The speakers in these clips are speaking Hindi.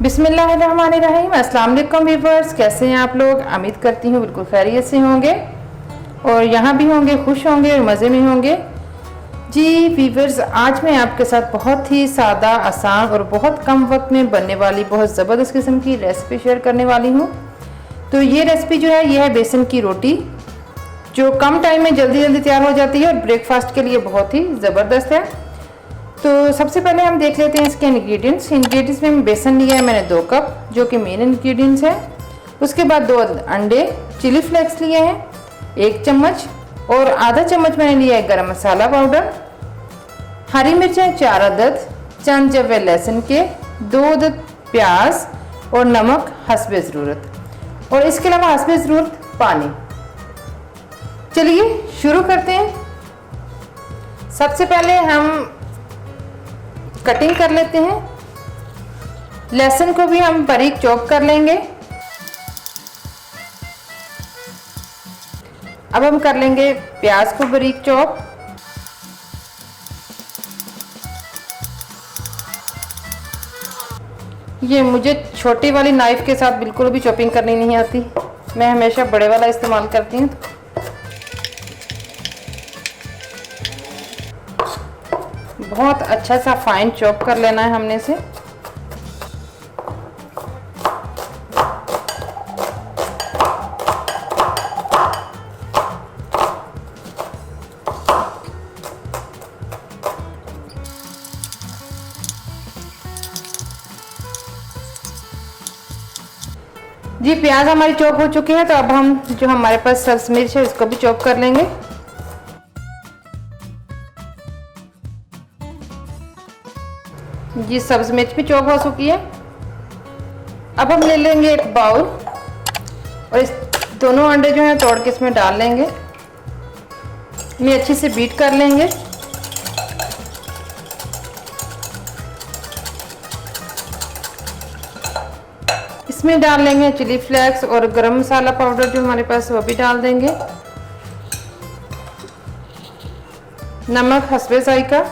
बिस्मिल्लाहिर्रहमानिर्रहीम। अस्सलाम वालेकुम व्यूअर्स, कैसे हैं आप लोग। उम्मीद करती हूँ बिल्कुल खैरियत से होंगे और यहाँ भी होंगे, खुश होंगे और मज़े में होंगे। जी व्यूअर्स, आज मैं आपके साथ बहुत ही सादा, आसान और बहुत कम वक्त में बनने वाली बहुत ज़बरदस्त किस्म की रेसिपी शेयर करने वाली हूँ। तो ये रेसिपी जो है, ये है बेसन की रोटी, जो कम टाइम में जल्दी जल्दी तैयार हो जाती है और ब्रेकफास्ट के लिए बहुत ही ज़बरदस्त है। तो सबसे पहले हम देख लेते हैं इसके इंग्रेडिएंट्स में बेसन लिया है मैंने 2 कप, जो कि मेन इंग्रेडिएंट्स है। उसके बाद 2 अंडे, चिली फ्लेक्स लिए हैं 1 चम्मच और आधा चम्मच मैंने लिया है गरम मसाला पाउडर, हरी मिर्चें 4 अदद, चंद जवे लहसुन के, 2 अदद प्याज और नमक हस्बे ज़रूरत, और इसके अलावा हस्बे ज़रूरत पानी। चलिए शुरू करते हैं। सबसे पहले हम कटिंग कर लेते हैं। लहसुन को भी हम बारीक चॉप कर लेंगे। अब हम कर लेंगे प्याज को बारीक चॉप। ये मुझे छोटी वाली नाइफ के साथ बिल्कुल भी चॉपिंग करनी नहीं आती, मैं हमेशा बड़े वाला इस्तेमाल करती हूँ। बहुत अच्छा सा फाइन चॉप कर लेना है हमने इसे। जी प्याज हमारी चॉप हो चुकी है, तो अब हम जो हमारे पास सब्ज़ मिर्च है उसको भी चॉप कर लेंगे। जी सब्ज़ मिर्च भी चॉप हो चुकी है। अब हम ले लेंगे एक बाउल और इस दोनों अंडे जो हैं तोड़ के इसमें डाल लेंगे। ये अच्छे से बीट कर लेंगे। इसमें डाल लेंगे चिली फ्लेक्स और गरम मसाला पाउडर जो हमारे पास, वो भी डाल देंगे। नमक हस्बे ज़ायका,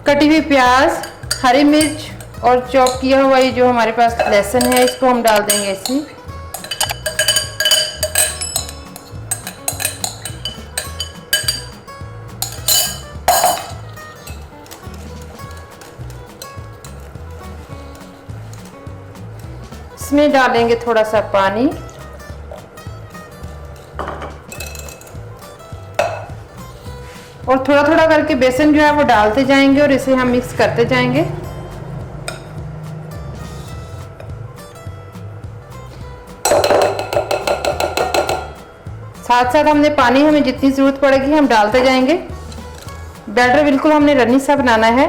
कटी हुई प्याज, हरी मिर्च और चॉप किया हुआ ये जो हमारे पास लहसुन है, इसको हम डाल देंगे इसमें। इसमें डालेंगे थोड़ा सा पानी और थोड़ा थोड़ा करके बेसन जो है वो डालते जाएंगे और इसे हम मिक्स करते जाएंगे। साथ साथ हमने पानी, हमें जितनी ज़रूरत पड़ेगी हम डालते जाएंगे। बैटर बिल्कुल हमने रन्नी सा बनाना है।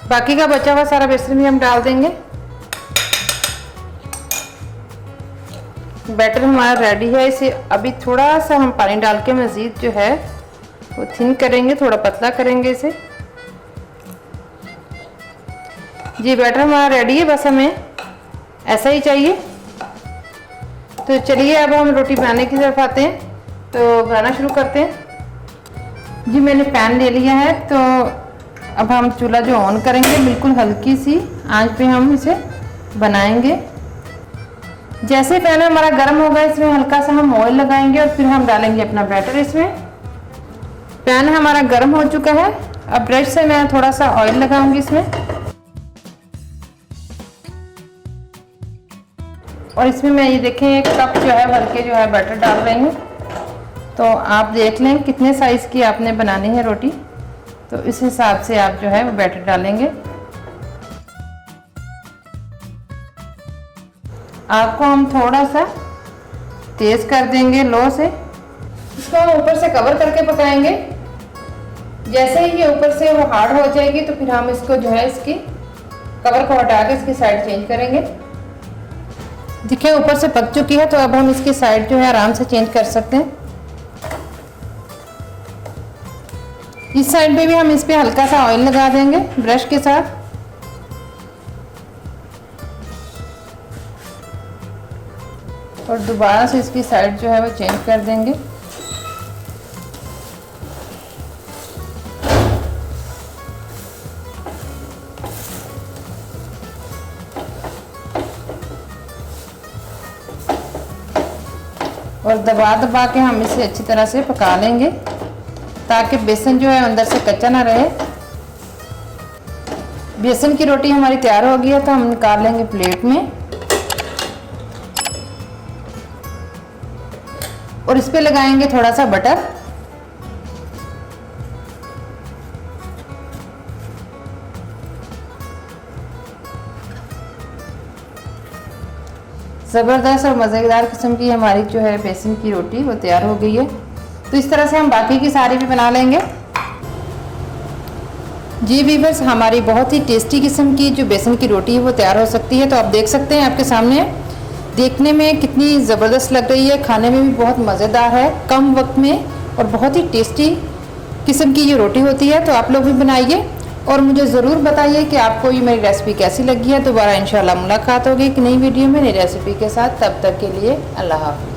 बाकी का बचा हुआ सारा बेसन भी हम डाल देंगे। बैटर हमारा रेडी है। इसे अभी थोड़ा सा हम पानी डाल के मज़ीद जो है वो थिन करेंगे, थोड़ा पतला करेंगे इसे। जी बैटर हमारा रेडी है, बस हमें ऐसा ही चाहिए। तो चलिए अब हम रोटी बनाने की तरफ आते हैं, तो बनाना शुरू करते हैं। जी मैंने पैन ले लिया है, तो अब हम चूल्हा जो ऑन करेंगे, बिल्कुल हल्की सी आंच पे हम इसे बनाएंगे। जैसे पैन हमारा गर्म होगा, इसमें हल्का सा हम ऑयल लगाएंगे और फिर हम डालेंगे अपना बैटर इसमें। पैन हमारा गर्म हो चुका है। अब ब्रश से मैं थोड़ा सा ऑयल लगाऊंगी इसमें और इसमें मैं ये देखें 1 कप जो है भर के जो है बैटर डाल रही हूँ। तो आप देख लें कितने साइज़ की आपने बनानी है रोटी, तो इस हिसाब से आप जो है वो बैटर डालेंगे। आपको हम थोड़ा सा तेज़ कर देंगे लो से। इसको हम ऊपर से कवर करके पकाएंगे। जैसे ही ये ऊपर से वो हार्ड हो जाएगी, तो फिर हम इसको जो है इसकी कवर को हटा के इसकी साइड चेंज करेंगे। देखिए ऊपर से पक चुकी है, तो अब हम इसकी साइड जो है आराम से चेंज कर सकते हैं। इस साइड पे भी हम इस पे हल्का सा ऑयल लगा देंगे ब्रश के साथ। और दोबारा से इसकी साइड जो है वो चेंज कर देंगे। और दबा दबा के हम इसे अच्छी तरह से पका लेंगे ताकि बेसन जो है अंदर से कच्चा ना रहे। बेसन की रोटी हमारी तैयार हो गई है, तो हम निकाल लेंगे प्लेट में और इस पे लगाएंगे थोड़ा सा बटर। ज़बरदस्त और मज़ेदार किस्म की हमारी जो है बेसन की रोटी वो तैयार हो गई है। तो इस तरह से हम बाकी की सारी भी बना लेंगे। जी वीवर्स, हमारी बहुत ही टेस्टी किस्म की जो बेसन की रोटी है वो तैयार हो सकती है। तो आप देख सकते हैं आपके सामने, देखने में कितनी ज़बरदस्त लग रही है, खाने में भी बहुत मज़ेदार है, कम वक्त में और बहुत ही टेस्टी किस्म की ये रोटी होती है। तो आप लोग भी बनाइए और मुझे ज़रूर बताइए कि आपको ये मेरी रेसिपी कैसी लगी है। दोबारा इंशाल्लाह मुलाकात होगी एक नई वीडियो में नई रेसिपी के साथ। तब तक के लिए अल्लाह हाफ़िज़।